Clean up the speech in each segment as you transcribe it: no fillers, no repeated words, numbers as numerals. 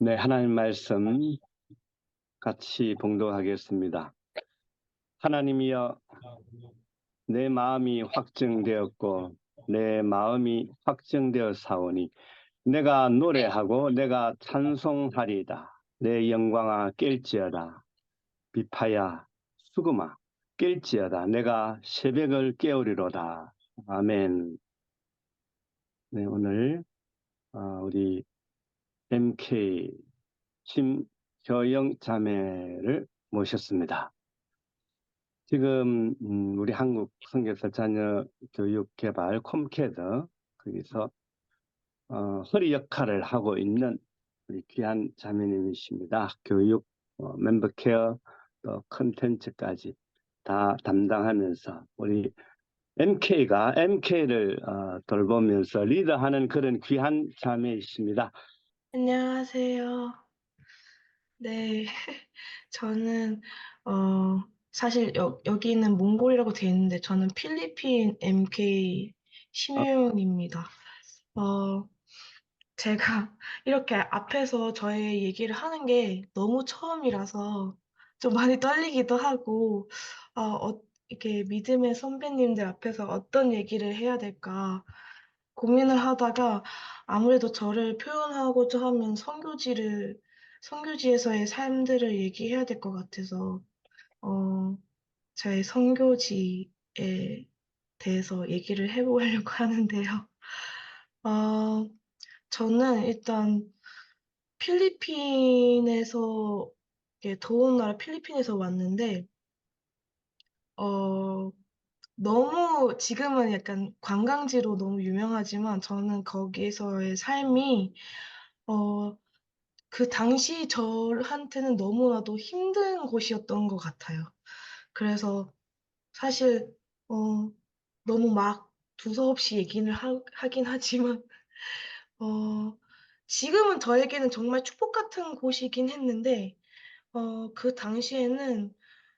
네, 하나님 말씀 같이 봉독하겠습니다. 하나님이여, 내 마음이 확정되었고 내 마음이 확정되어 사오니 내가 노래하고 내가 찬송하리이다. 내 영광아 깰지어다. 비파야 수금아 깰지어다. 내가 새벽을 깨우리로다. 아멘. 네, 오늘 우리 MK 심효영 자매를 모셨습니다. 지금 우리 한국 선교사 자녀 교육 개발 콤캐드 거기서 허리 역할을 하고 있는 우리 귀한 자매님이십니다. 교육, 멤버 케어, 또 컨텐츠까지 다 담당하면서 우리 MK를 돌보면서 리더하는 그런 귀한 자매이십니다. 안녕하세요. 네. 저는, 사실 여기는 몽골이라고 돼 있는데, 저는 필리핀 MK 어, 심유영입니다. 어, 제가 이렇게 앞에서 저의 얘기를 하는 게 너무 처음이라서 좀 많이 떨리기도 하고, 이렇게 믿음의 선배님들 앞에서 어떤 얘기를 해야 될까 고민을 하다가 아무래도 저를 표현하고자 하면 선교지에서의 삶들을 얘기해야 될 것 같아서, 어, 저의 선교지에 대해서 얘기를 해보려고 하는데요. 어, 저는 일단 필리핀에서, 이렇게 더운 나라 필리핀에서 왔는데, 어, 너무 지금은 약간 관광지로 너무 유명하지만 저는 거기에서의 삶이 어, 그 당시 저한테는 너무나도 힘든 곳이었던 것 같아요. 그래서 사실 어, 너무 막 두서없이 얘기를 하긴 하지만 어, 지금은 저에게는 정말 축복 같은 곳이긴 했는데 그 당시에는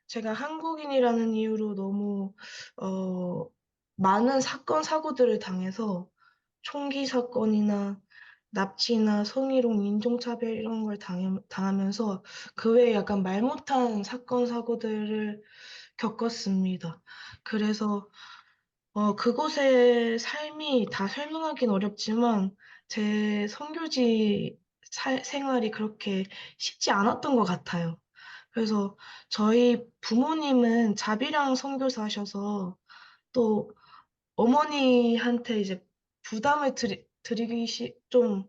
제가 한국인이라는 이유로 너무, 어, 많은 사건, 사고들을 당해서 총기 사건이나 납치나 성희롱, 인종차별 이런 걸 당하면서 그 외에 약간 말 못한 사건, 사고들을 겪었습니다. 그래서 그곳의 삶이 다 설명하긴 어렵지만 제 선교지 생활이 그렇게 쉽지 않았던 것 같아요. 그래서 저희 부모님은 자비랑 선교사셔서 또 어머니한테 이제 부담을 드리기 좀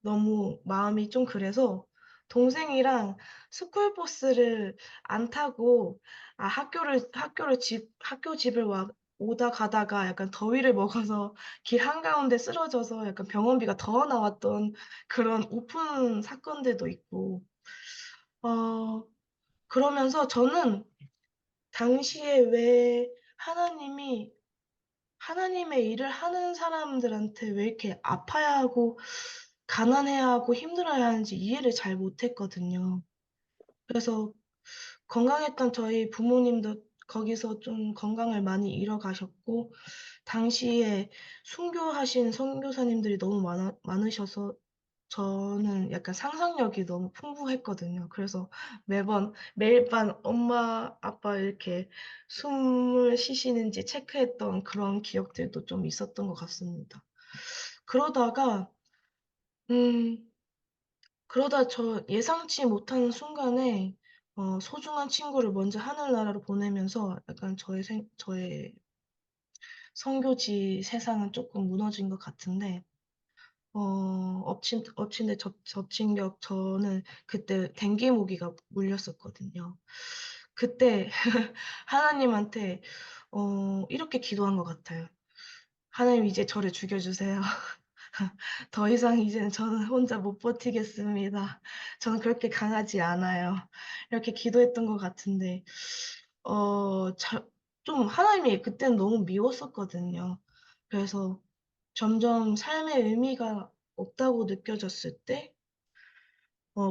너무 마음이 좀 그래서 동생이랑 스쿨버스를 안 타고 학교 집을 오다 가다가 약간 더위를 먹어서 길 한가운데 쓰러져서 약간 병원비가 더 나왔던 그런 오픈 사건들도 있고, 어, 그러면서 저는 당시에 왜 하나님이 하나님의 일을 하는 사람들한테 왜 이렇게 아파야 하고, 가난해야 하고, 힘들어야 하는지 이해를 잘 못했거든요. 그래서 건강했던 저희 부모님도 거기서 좀 건강을 많이 잃어가셨고, 당시에 순교하신 선교사님들이 너무 많으셔서 저는 약간 상상력이 너무 풍부했거든요. 그래서 매일 밤 엄마, 아빠 이렇게 숨을 쉬시는지 체크했던 그런 기억들도 좀 있었던 것 같습니다. 그러다가, 음, 그러다 저 예상치 못한 순간에 소중한 친구를 먼저 하늘나라로 보내면서 약간 저의 선교지 세상은 조금 무너진 것 같은데, 엎친 데 덮친 격 저는 그때 댕기 모기가 물렸었거든요. 그때 하나님한테, 이렇게 기도한 것 같아요. 하나님 이제 저를 죽여주세요. 더 이상 이제는 저는 혼자 못 버티겠습니다. 저는 그렇게 강하지 않아요. 이렇게 기도했던 것 같은데, 어, 자, 좀 하나님이 그때는 너무 미웠었거든요. 그래서 점점 삶의 의미가 없다고 느껴졌을 때,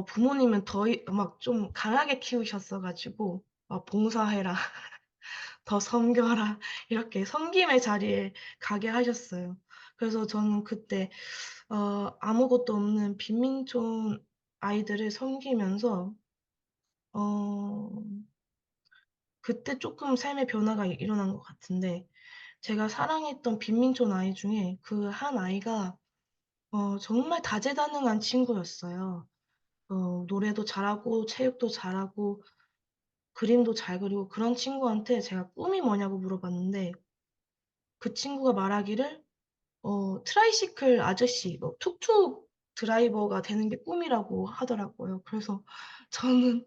부모님은 막 좀 강하게 키우셨어가지고, 봉사해라, 더 섬겨라, 이렇게 섬김의 자리에 가게 하셨어요. 그래서 저는 그때 아무것도 없는 빈민촌 아이들을 섬기면서 어 그때 쪼끔 삶의 변화가 일어난 것 같은데, 제가 사랑했던 빈민촌 아이 중에 그 한 아이가 정말 다재다능한 친구였어요. 노래도 잘하고 체육도 잘하고 그림도 잘 그리고, 그런 친구한테 제가 "꿈이 뭐냐."고 물어봤는데 그 친구가 말하기를 트라이시클 아저씨, 뭐 툭툭 드라이버가 되는 게 꿈이라고 하더라고요. 그래서 저는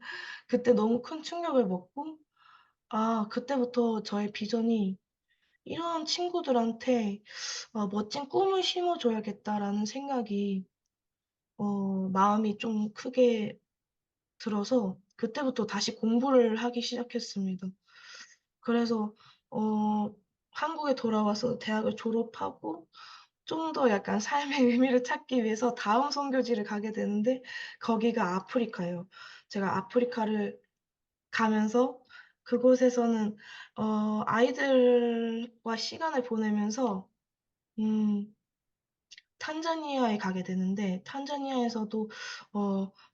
그때 너무 큰 충격을 먹고, 그때부터 저의 비전이 '이런 친구들한테 멋진 꿈을 심어 줘야겠다.'라는 생각이 마음이 좀 크게 들어서 그때부터 다시 공부를 하기 시작했습니다. 그래서 어 한국에 돌아와서 대학을 졸업하고 좀 더 약간 삶의 의미를 찾기 위해서 다음 선교지를 가게 되는데, 거기가 아프리카예요. 제가 아프리카를 가면서 그곳에서는 아이들과 시간을 보내면서 음 탄자니아에 가게 되는데, 탄자니아에서도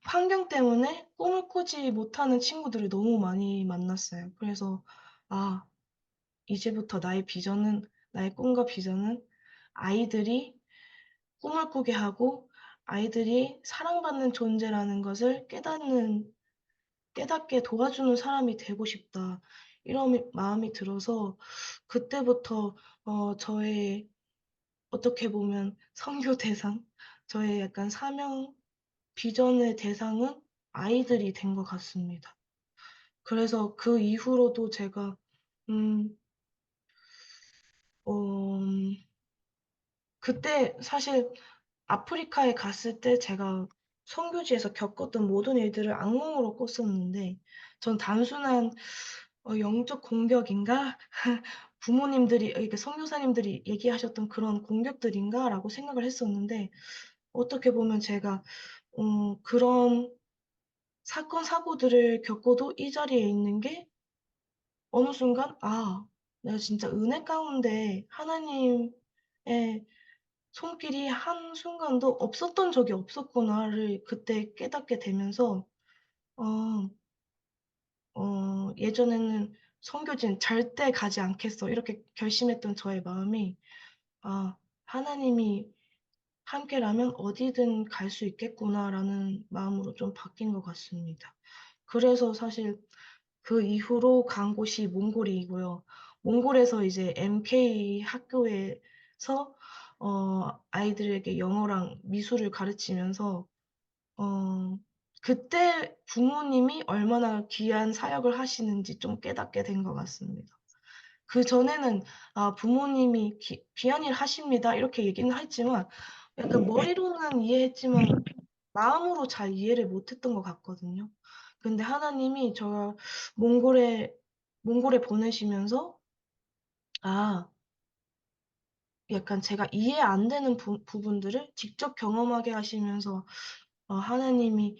환경 때문에 꿈을 꾸지 못하는 친구들을 너무 많이 만났어요. 그래서 '아, 이제부터 나의 꿈과 비전은 아이들이 꿈을 꾸게 하고 아이들이 사랑받는 존재라는 것을 깨닫게 도와주는 사람이 되고 싶다.' 이런 마음이 들어서 그때부터 저의, 어떻게 보면 선교 대상, 저의 약간 사명, 비전의 대상은 아이들이 된 것 같습니다. 그래서 그 이후로도 제가 음 어 그때 사실 아프리카에 갔을 때 제가 선교지에서 겪었던 모든 일들을 악몽으로 꿨었는데, 전 단순한 '영적 공격인가? 부모님들이 이렇게 선교사님들이 얘기하셨던 그런 공격들인가?'라고 생각을 했었는데, 어떻게 보면 제가 그런 사건 사고들을 겪어도 이 자리에 있는 게 어느 순간 '아, 내가 진짜 은혜 가운데 하나님의 손길이 한순간도 없었던 적이 없었구나.'를 그때 깨닫게 되면서 어 예전에는 '선교지는 절대 가지 않겠어.' 이렇게 결심했던 저의 마음이 '아, 하나님이 함께라면 어디든 갈 수 있겠구나.'라는 마음으로 좀 바뀐 것 같습니다. 그래서 사실 그 이후로 간 곳이 몽골이고요. 몽골에서 이제 MK 학교에서 아이들에게 영어랑 미술을 가르치면서 어 그때 부모님이 얼마나 귀한 사역을 하시는지 좀 깨닫게 된 것 같습니다. 그전에는 '아, 부모님이 귀한 일 하십니다.' 이렇게 얘기는 했지만 약간 머리로는 이해했지만 마음으로 잘 이해를 못 했던 것 같거든요. 근데 하나님이 저를 몽골에 몽골에 보내시면서 아, 약간 제가 이해 안 되는 부분들을 직접 경험하게 하시면서 하나님이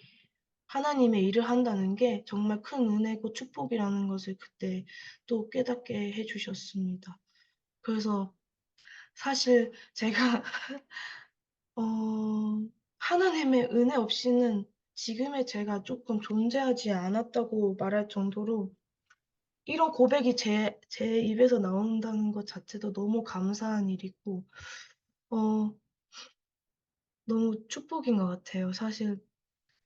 하나님의 일을 한다는 게 정말 큰 은혜고 축복이라는 것을 그때 또 깨닫게 해 주셨습니다. 그래서 사실 제가 어 하나님의 은혜 없이는 지금의 제가 쪼끔 존재하지 않았다고 말할 정도로, 이런 고백이 제 입에서 나온다는 것 자체도 너무 감사한 일이고 어 너무 축복인 것 같아요, 사실.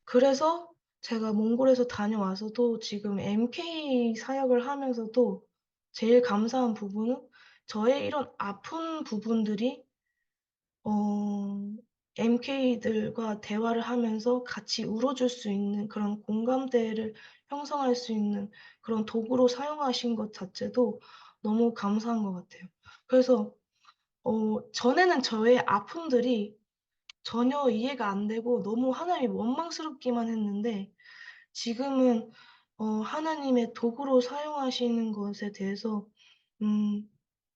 그래서 제가 몽골에서 다녀와서도 지금 MK 사역을 하면서도 제일 감사한 부분은 저의 이런 아픈 부분들이 어 MK들과 대화를 하면서 같이 울어줄 수 있는 그런 공감대를 형성할 수 있는 그런 도구로 사용하신 것 자체도 너무 감사한 것 같아요. 그래서 전에는 저의 아픔들이 전혀 이해가 안 되고 너무 하나님이 원망스럽기만 했는데, 지금은 하나님의 도구로 사용하시는 것에 대해서 음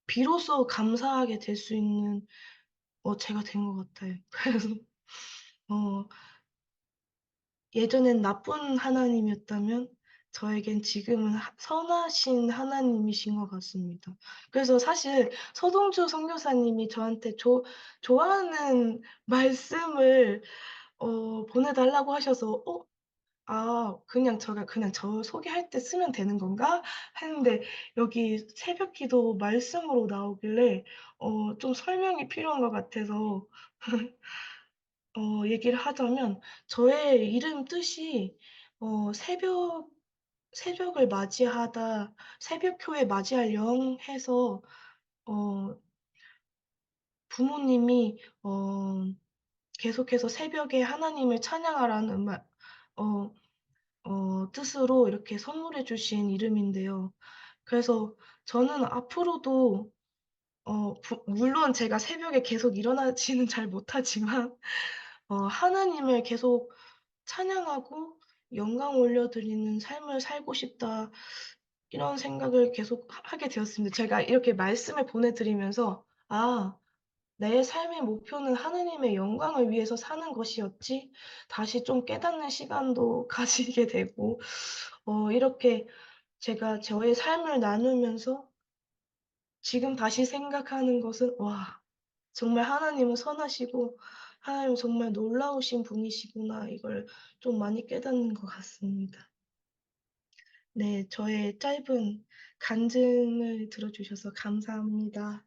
비로소 감사하게 될 수 있는 제가 된 것 같아요. 그래서 어 예전엔 나쁜 하나님이었다면 저에겐 지금은 선하신 하나님이신 것 같습니다. 그래서 사실 서동주 선교사님이 저한테 좋아하는 말씀을 보내 달라고 하셔서 '어 그냥 제가 그냥 저 소개할 때 쓰면 되는 건가?' 했는데 여기 새벽기도 말씀으로 나오길래 좀 설명이 필요한 것 같아서 얘기를 하자면 저의 이름 뜻이 새벽을 맞이하다 새벽효에 맞이할 영 해서 어 부모님이 계속해서 새벽에 하나님을 찬양하라는 어 뜻으로 이렇게 선물해 주신 이름인데요. 그래서 저는 앞으로도 물론 제가 새벽에 계속 일어나지는 잘 못하지만 하나님을 계속 찬양하고 영광 올려드리는 삶을 살고 싶다. 이런 생각을 계속 하게 되었습니다. 제가 이렇게 말씀을 보내 드리면서 '아 내 삶의 목표는 하느님의 영광을 위해서 사는 것이었지.' 다시 좀 깨닫는 시간도 가지게 되고 이렇게 제가 저의 삶을 나누면서 지금 다시 생각하는 것은 '와 정말 하나님은 선하시고 하나님은 정말 놀라우신 분이시구나.' 이걸 좀 많이 깨닫는 것 같습니다. 네. 저의 짧은 간증을 들어 주셔서 감사합니다.